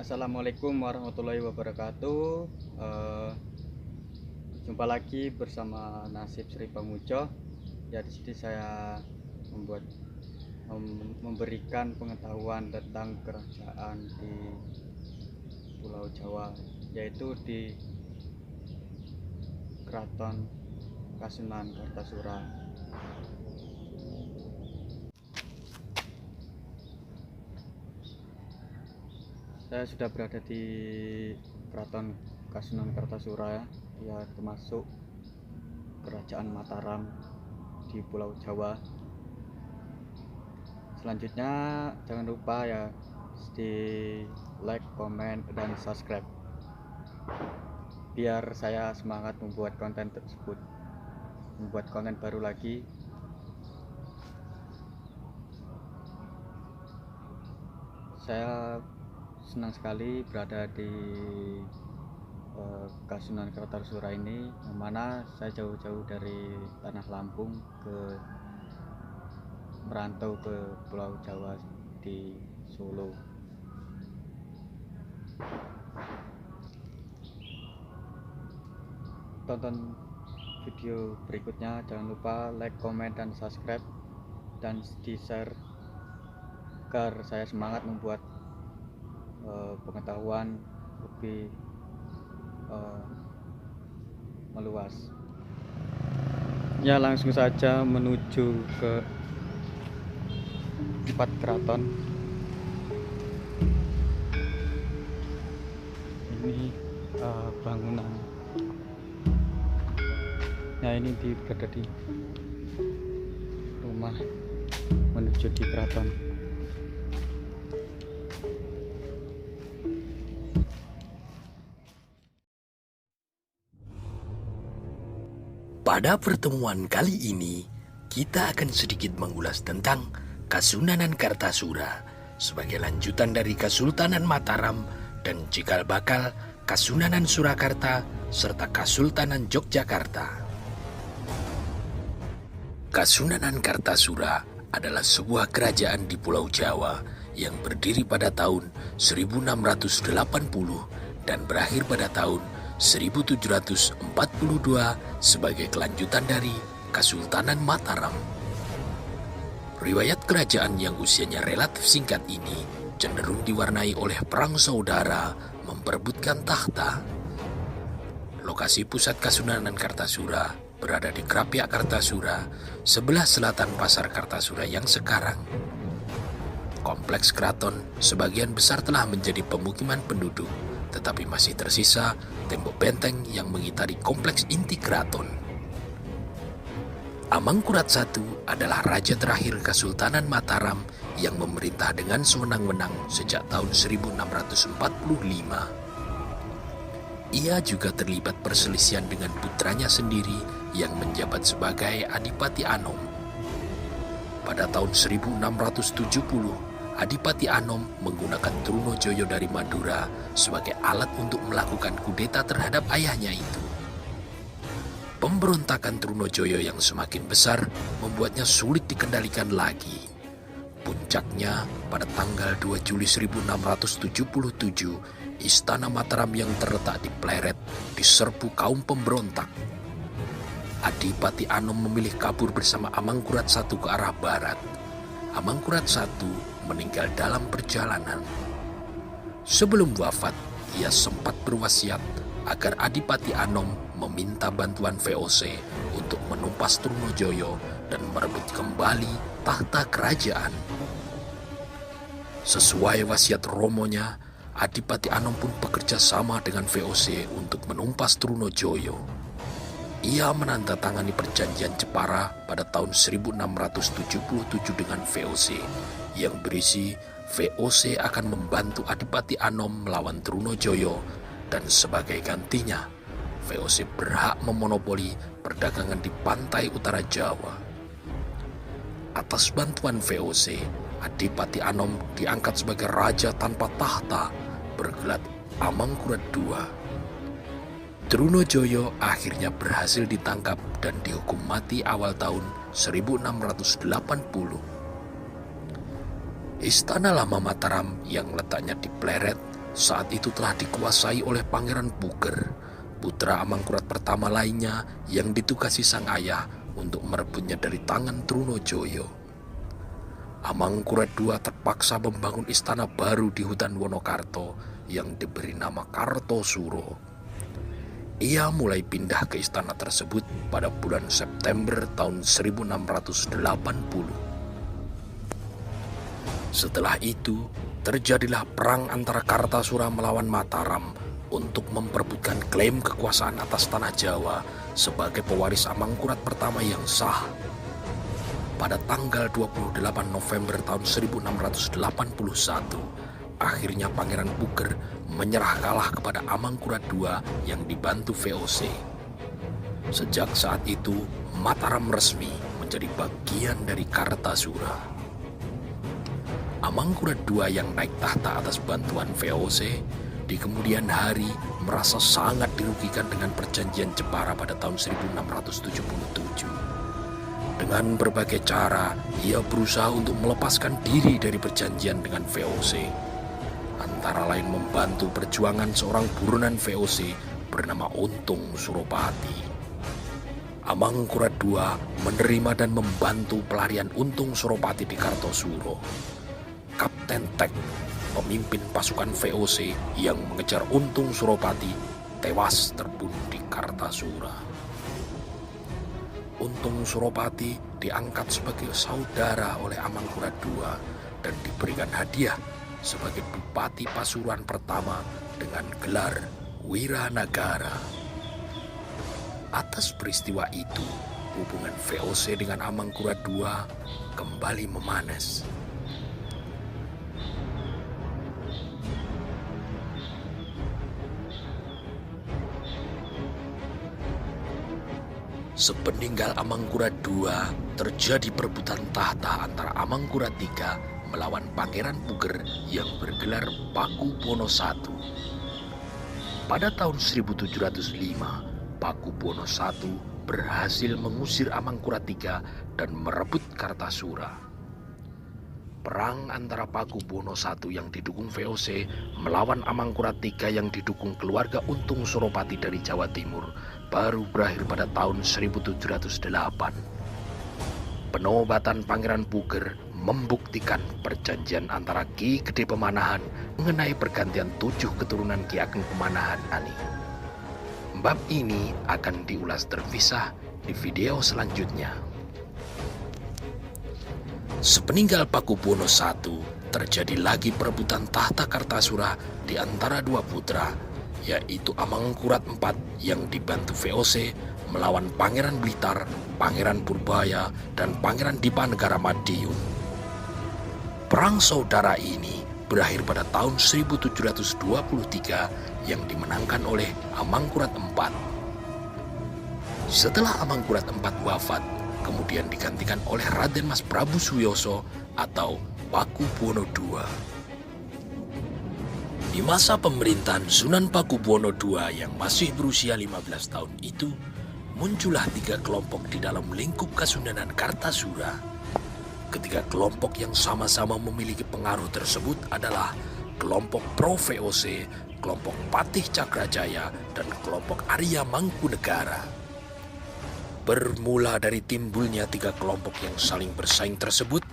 Assalamualaikum warahmatullahi wabarakatuh. Eh, Jumpa lagi bersama Nasib Sri Pamujo. Ya, di sini saya memberikan pengetahuan tentang kerajaan di Pulau Jawa, yaitu di Keraton Kasunan Kartasura. Saya sudah berada di Keraton Kasunan Kartasura, ya, termasuk Kerajaan Mataram di Pulau Jawa. Selanjutnya jangan lupa ya di like, komen, dan subscribe biar saya semangat membuat konten tersebut, membuat konten baru lagi. Saya senang sekali berada di Kasunan Kartasura ini, yang mana saya jauh-jauh dari tanah Lampung merantau ke Pulau Jawa di Solo. Tonton video berikutnya, jangan lupa like, komen, dan subscribe, dan di share agar saya semangat membuat pengetahuan lebih meluas. Ya, langsung saja menuju ke tempat keraton. Ini bangunan. Nah, ini berada di rumah menuju di keraton. Pada pertemuan kali ini, kita akan sedikit mengulas tentang Kasunanan Kartasura sebagai lanjutan dari Kesultanan Mataram dan cikal bakal Kasunanan Surakarta serta Kesultanan Yogyakarta. Kasunanan Kartasura adalah sebuah kerajaan di Pulau Jawa yang berdiri pada tahun 1680 dan berakhir pada tahun 1742 sebagai kelanjutan dari Kesultanan Mataram. Riwayat kerajaan yang usianya relatif singkat ini cenderung diwarnai oleh perang saudara memperebutkan tahta. Lokasi pusat Kasunanan Kartasura berada di Krapyak Kartasura, sebelah selatan Pasar Kartasura yang sekarang. Kompleks keraton sebagian besar telah menjadi pemukiman penduduk, tetapi masih tersisa tembok benteng yang mengitari kompleks inti keraton. Amangkurat I adalah raja terakhir Kesultanan Mataram yang memerintah dengan sewenang-wenang sejak tahun 1645. Ia juga terlibat perselisihan dengan putranya sendiri yang menjabat sebagai Adipati Anom. Pada tahun 1670, Adipati Anom menggunakan Trunojoyo dari Madura sebagai alat untuk melakukan kudeta terhadap ayahnya itu. Pemberontakan Trunojoyo yang semakin besar membuatnya sulit dikendalikan lagi. Puncaknya pada tanggal 2 Juli 1677, Istana Mataram yang terletak di Pleret diserbu kaum pemberontak. Adipati Anom memilih kabur bersama Amangkurat I ke arah barat. Amangkurat I meninggal dalam perjalanan. Sebelum wafat, ia sempat berwasiat agar Adipati Anom meminta bantuan VOC untuk menumpas Trunojoyo dan merebut kembali tahta kerajaan. Sesuai wasiat romonya, Adipati Anom pun bekerja sama dengan VOC untuk menumpas Trunojoyo. Ia menandatangani perjanjian Jepara pada tahun 1677 dengan VOC yang berisi VOC akan membantu Adipati Anom melawan Trunojoyo dan sebagai gantinya VOC berhak memonopoli perdagangan di pantai utara Jawa. Atas bantuan VOC, Adipati Anom diangkat sebagai raja tanpa tahta bergelar Amangkurat II. Trunojoyo akhirnya berhasil ditangkap dan dihukum mati awal tahun 1680. Istana Lama Mataram yang letaknya di Pleret saat itu telah dikuasai oleh Pangeran Puger, putra Amangkurat pertama lainnya yang ditugasi sang ayah untuk merebutnya dari tangan Trunojoyo. Amangkurat II terpaksa membangun istana baru di hutan Wonokarto yang diberi nama Kartosuro. Ia mulai pindah ke istana tersebut pada bulan September tahun 1680. Setelah itu, terjadilah perang antara Kartasura melawan Mataram untuk memperebutkan klaim kekuasaan atas tanah Jawa sebagai pewaris Amangkurat pertama yang sah. Pada tanggal 28 November tahun 1681, akhirnya Pangeran Puger menyerah kalah kepada Amangkurat II yang dibantu VOC. Sejak saat itu, Mataram resmi menjadi bagian dari Kartasura. Amangkurat II yang naik tahta atas bantuan VOC di kemudian hari merasa sangat dirugikan dengan perjanjian Jepara pada tahun 1677. Dengan berbagai cara, ia berusaha untuk melepaskan diri dari perjanjian dengan VOC. Antara lain membantu perjuangan seorang buronan VOC bernama Untung Suropati. Amangkurat II menerima dan membantu pelarian Untung Suropati di Kartosuro. Kapten Tek, pemimpin pasukan VOC yang mengejar Untung Suropati, tewas terbunuh di Kartasura. Untung Suropati diangkat sebagai saudara oleh Amangkurat II dan diberikan hadiah sebagai Bupati Pasuruan pertama dengan gelar Wiranagara. Atas peristiwa itu, hubungan VOC dengan Amangkurat II kembali memanas. Sepeninggal Amangkurat II, terjadi perebutan tahta antara Amangkurat III melawan Pangeran Puger yang bergelar Pakubuwono I. Pada tahun 1705, Pakubuwono I berhasil mengusir Amangkurat III dan merebut Kartasura. Perang antara Pakubuwono I yang didukung VOC melawan Amangkurat III yang didukung keluarga Untung Suropati dari Jawa Timur baru berakhir pada tahun 1708. Penobatan Pangeran Puger membuktikan perjanjian antara Ki Gede Pemanahan mengenai pergantian 7 keturunan Ki Ageng Pemanahan Ani. Bab ini akan diulas terpisah di video selanjutnya. Sepeninggal Pakubuwono I, terjadi lagi perebutan tahta Kartasura di antara dua putra, yaitu Amangkurat IV yang dibantu VOC melawan Pangeran Blitar, Pangeran Purbaya, dan Pangeran Dipanegara Madiun. Perang saudara ini berakhir pada tahun 1723 yang dimenangkan oleh Amangkurat IV. Setelah Amangkurat IV wafat, kemudian digantikan oleh Raden Mas Prabu Suyoso atau Pakubuwono II. Di masa pemerintahan Sunan Pakubuwono II yang masih berusia 15 tahun itu, muncullah 3 kelompok di dalam lingkup Kasundanan Kartasura. Ketiga kelompok yang sama-sama memiliki pengaruh tersebut adalah kelompok Pro VOC, kelompok Patih Cakrajaya, dan kelompok Arya Mangkunegara. Bermula dari timbulnya 3 kelompok yang saling bersaing tersebut,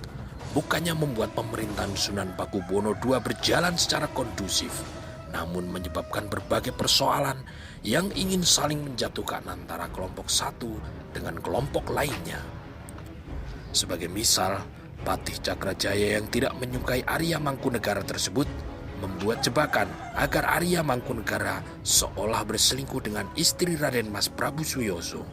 bukannya membuat pemerintahan Sunan Pakubuwono II berjalan secara kondusif, namun menyebabkan berbagai persoalan yang ingin saling menjatuhkan antara kelompok satu dengan kelompok lainnya. Sebagai misal, Patih Cakrajaya yang tidak menyukai Arya Mangkunegara tersebut membuat jebakan agar Arya Mangkunegara seolah berselingkuh dengan istri Raden Mas Prabu Suyoso.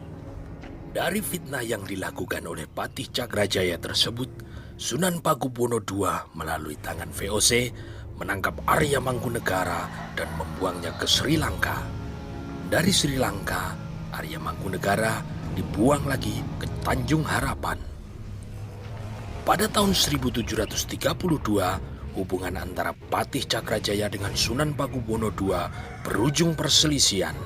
Dari fitnah yang dilakukan oleh Patih Cakrajaya tersebut, Sunan Pakubuwono II melalui tangan VOC menangkap Arya Mangkunegara dan membuangnya ke Sri Lanka. Dari Sri Lanka, Arya Mangkunegara dibuang lagi ke Tanjung Harapan. Pada tahun 1732, hubungan antara Patih Cakrajaya dengan Sunan Pakubuwono II berujung perselisihan.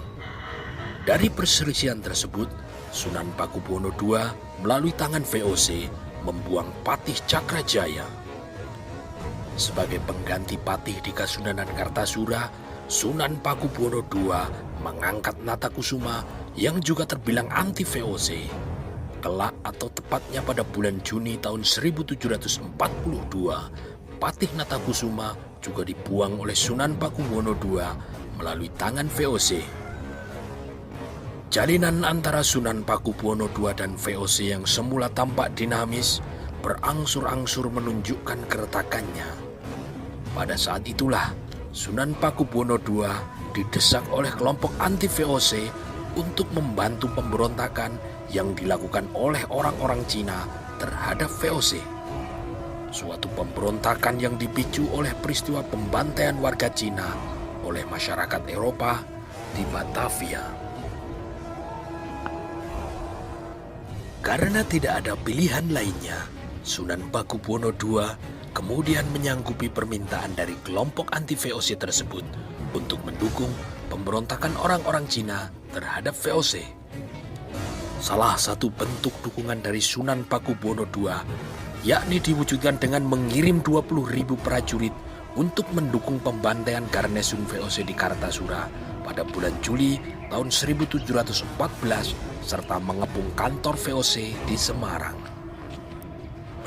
Dari perselisihan tersebut, Sunan Pakubuwono II melalui tangan VOC membuang Patih Cakrajaya. Sebagai pengganti patih di Kasunanan Kartasura, Sunan Pakubuwono II mengangkat Natakusuma yang juga terbilang anti VOC. Kelak atau tepatnya pada bulan Juni tahun 1742, patih Natakusuma juga dibuang oleh Sunan Pakubuwono II melalui tangan VOC. Jalinan antara Sunan Pakubuwono II dan VOC yang semula tampak dinamis berangsur-angsur menunjukkan keretakannya. Pada saat itulah Sunan Pakubuwono II didesak oleh kelompok anti VOC untuk membantu pemberontakan yang dilakukan oleh orang-orang Cina terhadap VOC. Suatu pemberontakan yang dipicu oleh peristiwa pembantaian warga Cina oleh masyarakat Eropa di Batavia. Karena tidak ada pilihan lainnya, Sunan Pakubuwono II kemudian menyanggupi permintaan dari kelompok anti VOC tersebut untuk mendukung pemberontakan orang-orang Cina terhadap VOC. Salah satu bentuk dukungan dari Sunan Pakubuwono II yakni diwujudkan dengan mengirim 20.000 prajurit untuk mendukung pembantaian Garnisun VOC di Kartasura pada bulan Juli tahun 1714 serta mengepung kantor VOC di Semarang.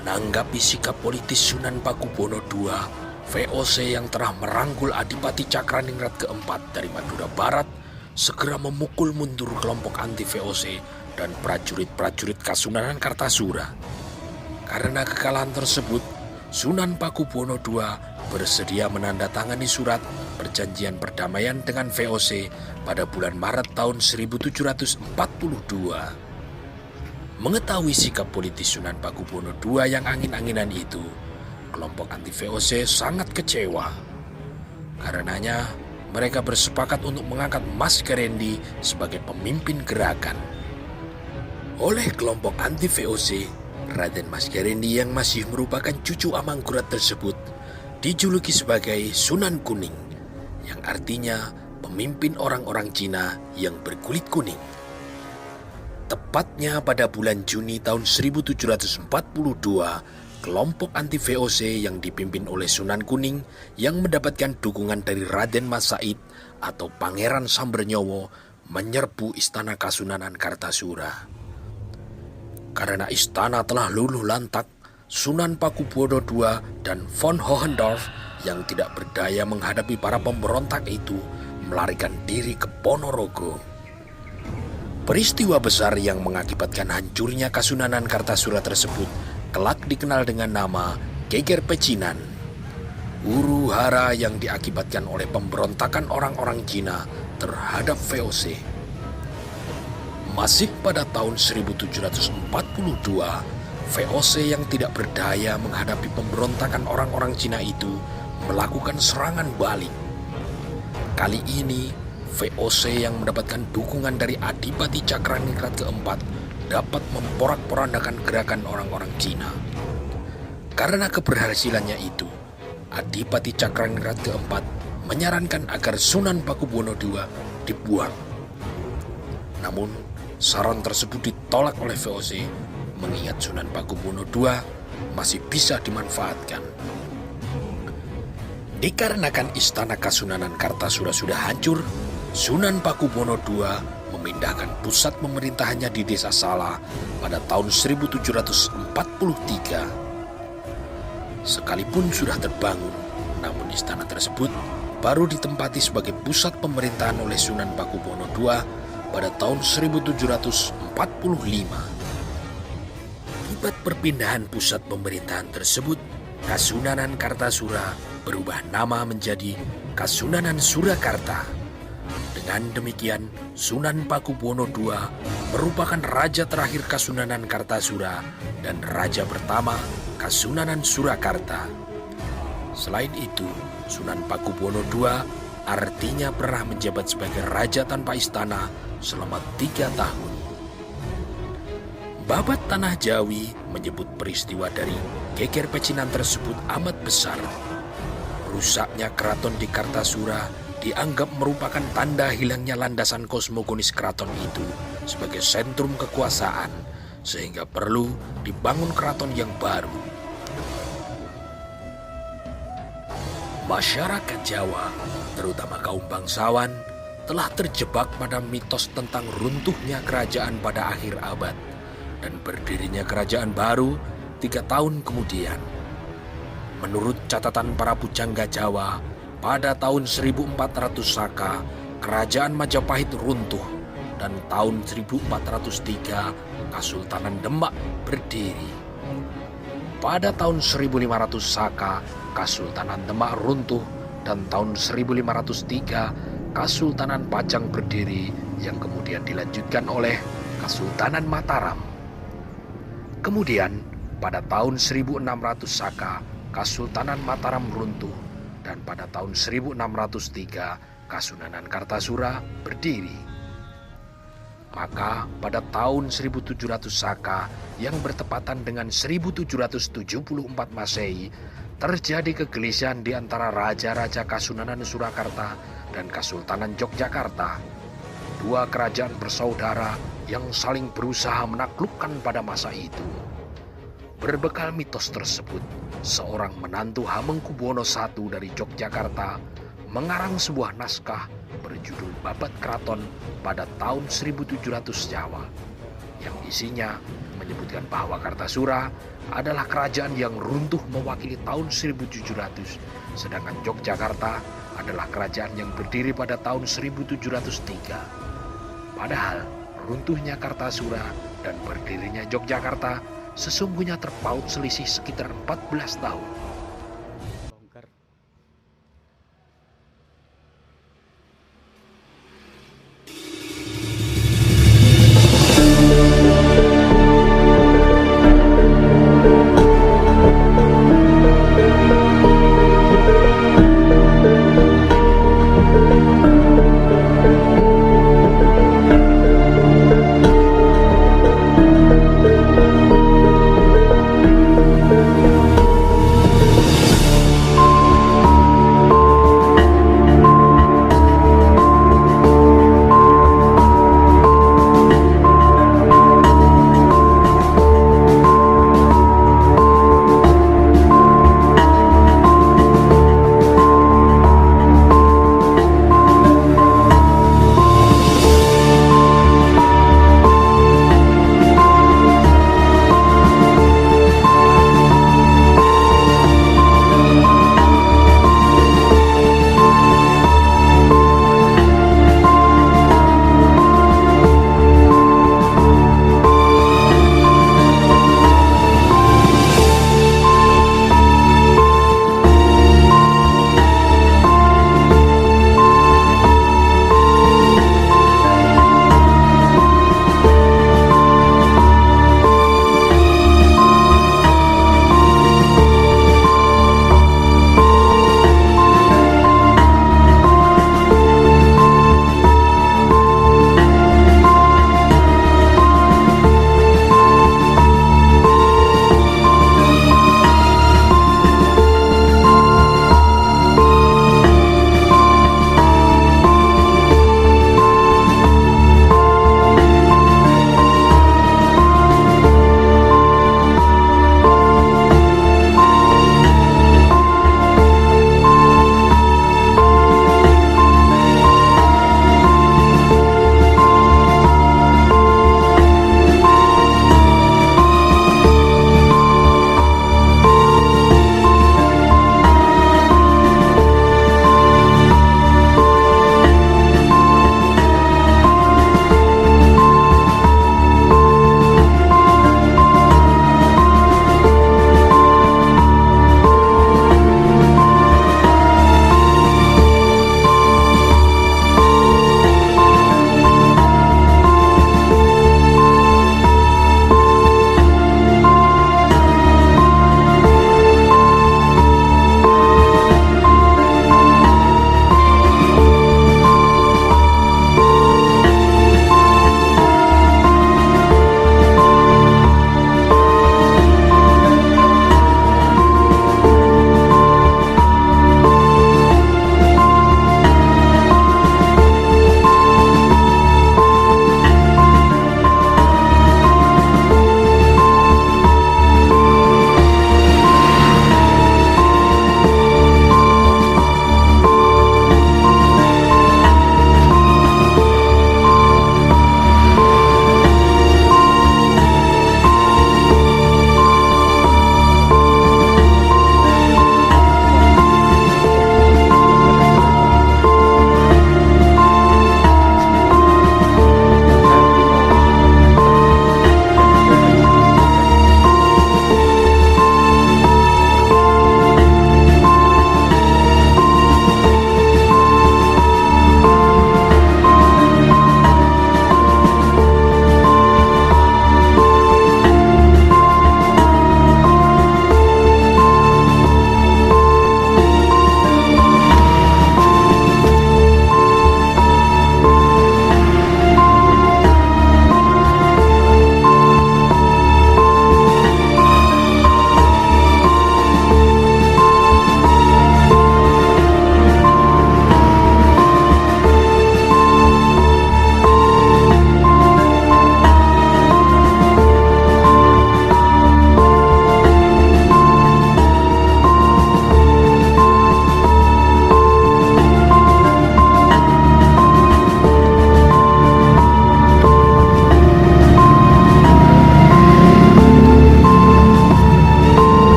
Menanggapi sikap politis Sunan Pakubuwono II, VOC yang telah merangkul Adipati Cakraningrat keempat dari Madura Barat segera memukul mundur kelompok anti VOC dan prajurit-prajurit Kasunanan Kartasura. Karena kekalahan tersebut, Sunan Pakubuwono II bersedia menandatangani surat perjanjian perdamaian dengan VOC pada bulan Maret tahun 1742. Mengetahui sikap politis Sunan Pakubuwono II yang angin-anginan itu, kelompok anti VOC sangat kecewa. Karenanya, mereka bersepakat untuk mengangkat Mas Gerendi sebagai pemimpin gerakan. Oleh kelompok anti VOC, Raden Mas Gerendi yang masih merupakan cucu Amangkurat tersebut dijuluki sebagai Sunan Kuning, yang artinya pemimpin orang-orang Cina yang berkulit kuning. Tepatnya pada bulan Juni tahun 1742, kelompok anti VOC yang dipimpin oleh Sunan Kuning yang mendapatkan dukungan dari Raden Mas Said atau Pangeran Sambernyowo menyerbu istana Kasunanan Kartasura. Karena istana telah luluh lantak, Sunan Pakubuwono II dan von Hohendorf yang tidak berdaya menghadapi para pemberontak itu melarikan diri ke Ponorogo. Peristiwa besar yang mengakibatkan hancurnya Kasunanan Kartasura tersebut kelak dikenal dengan nama Geger Pecinan, huru-hara yang diakibatkan oleh pemberontakan orang-orang Cina terhadap VOC. Masih pada tahun 1742, VOC yang tidak berdaya menghadapi pemberontakan orang-orang Cina itu melakukan serangan balik. Kali ini, VOC yang mendapatkan dukungan dari Adipati Cakraningrat keempat dapat memporak-porandakan gerakan orang-orang Cina. Karena keberhasilannya itu, Adipati Cakraningrat keempat menyarankan agar Sunan Pakubuwono II dibuang. Namun, saran tersebut ditolak oleh VOC mengingat Sunan Pakubuwono II masih bisa dimanfaatkan. Dikarenakan istana Kasunanan Kartasura sudah hancur, Sunan Pakubuwono II memindahkan pusat pemerintahannya di Desa Sala pada tahun 1743. Sekalipun sudah terbangun, namun istana tersebut baru ditempati sebagai pusat pemerintahan oleh Sunan Pakubuwono II pada tahun 1745. Akibat perpindahan pusat pemerintahan tersebut, Kasunanan Kartasura berubah nama menjadi Kasunanan Surakarta. Dengan demikian, Sunan Pakubuwono II merupakan raja terakhir Kasunanan Kartasura dan raja pertama Kasunanan Surakarta. Selain itu, Sunan Pakubuwono II artinya pernah menjabat sebagai raja tanpa istana selama 3 tahun. Babat Tanah Jawi menyebut peristiwa dari Geger Pecinan tersebut amat besar. Rusaknya keraton di Kartasura dianggap merupakan tanda hilangnya landasan kosmogonis keraton itu sebagai sentrum kekuasaan, sehingga perlu dibangun keraton yang baru. Masyarakat Jawa, terutama kaum bangsawan, telah terjebak pada mitos tentang runtuhnya kerajaan pada akhir abad dan berdirinya kerajaan baru 3 tahun kemudian. Menurut catatan para pujangga Jawa, pada tahun 1400 Saka, kerajaan Majapahit runtuh dan tahun 1403 Kasultanan Demak berdiri. Pada tahun 1500 Saka, Kasultanan Demak runtuh dan tahun 1503 Kasultanan Pajang berdiri yang kemudian dilanjutkan oleh Kasultanan Mataram. Kemudian pada tahun 1600 Saka, Kasultanan Mataram runtuh dan pada tahun 1603 Kasunanan Kartasura berdiri. Maka pada tahun 1700 Saka yang bertepatan dengan 1774 Masehi, terjadi kegelisahan di antara Raja-Raja Kasunanan Surakarta dan Kasultanan Yogyakarta. Dua kerajaan bersaudara yang saling berusaha menaklukkan pada masa itu. Berbekal mitos tersebut, seorang menantu Hamengkubuwono I dari Yogyakarta mengarang sebuah naskah berjudul Babad Kraton pada tahun 1700 Jawa, yang isinya menyebutkan bahwa Kartasura adalah kerajaan yang runtuh mewakili tahun 1700, sedangkan Yogyakarta adalah kerajaan yang berdiri pada tahun 1703. Padahal runtuhnya Kartasura dan berdirinya Yogyakarta sesungguhnya terpaut selisih sekitar 14 tahun. Bongkar.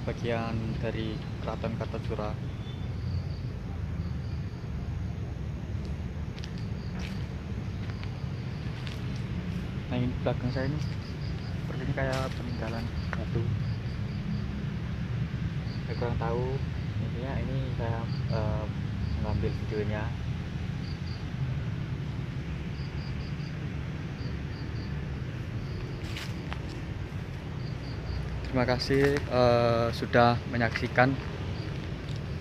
bagian dari Keraton Kartasura. Nah, ini belakang saya ini sepertinya kayak peninggalan batu. Saya kurang tahu, intinya ini saya mengambil videonya. Terima kasih sudah menyaksikan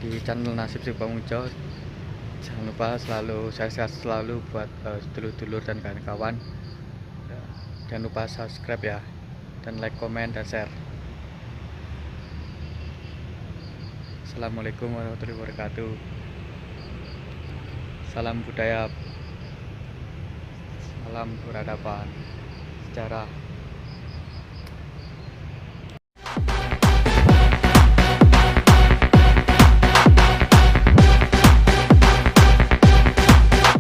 di channel Nasib Si Pamujo. Jangan lupa selalu sehat selalu buat dulur-dulur dan kawan-kawan. Jangan lupa subscribe ya, dan like, komen, dan share. Assalamualaikum warahmatullahi wabarakatuh. Salam budaya, salam peradaban, sejarah.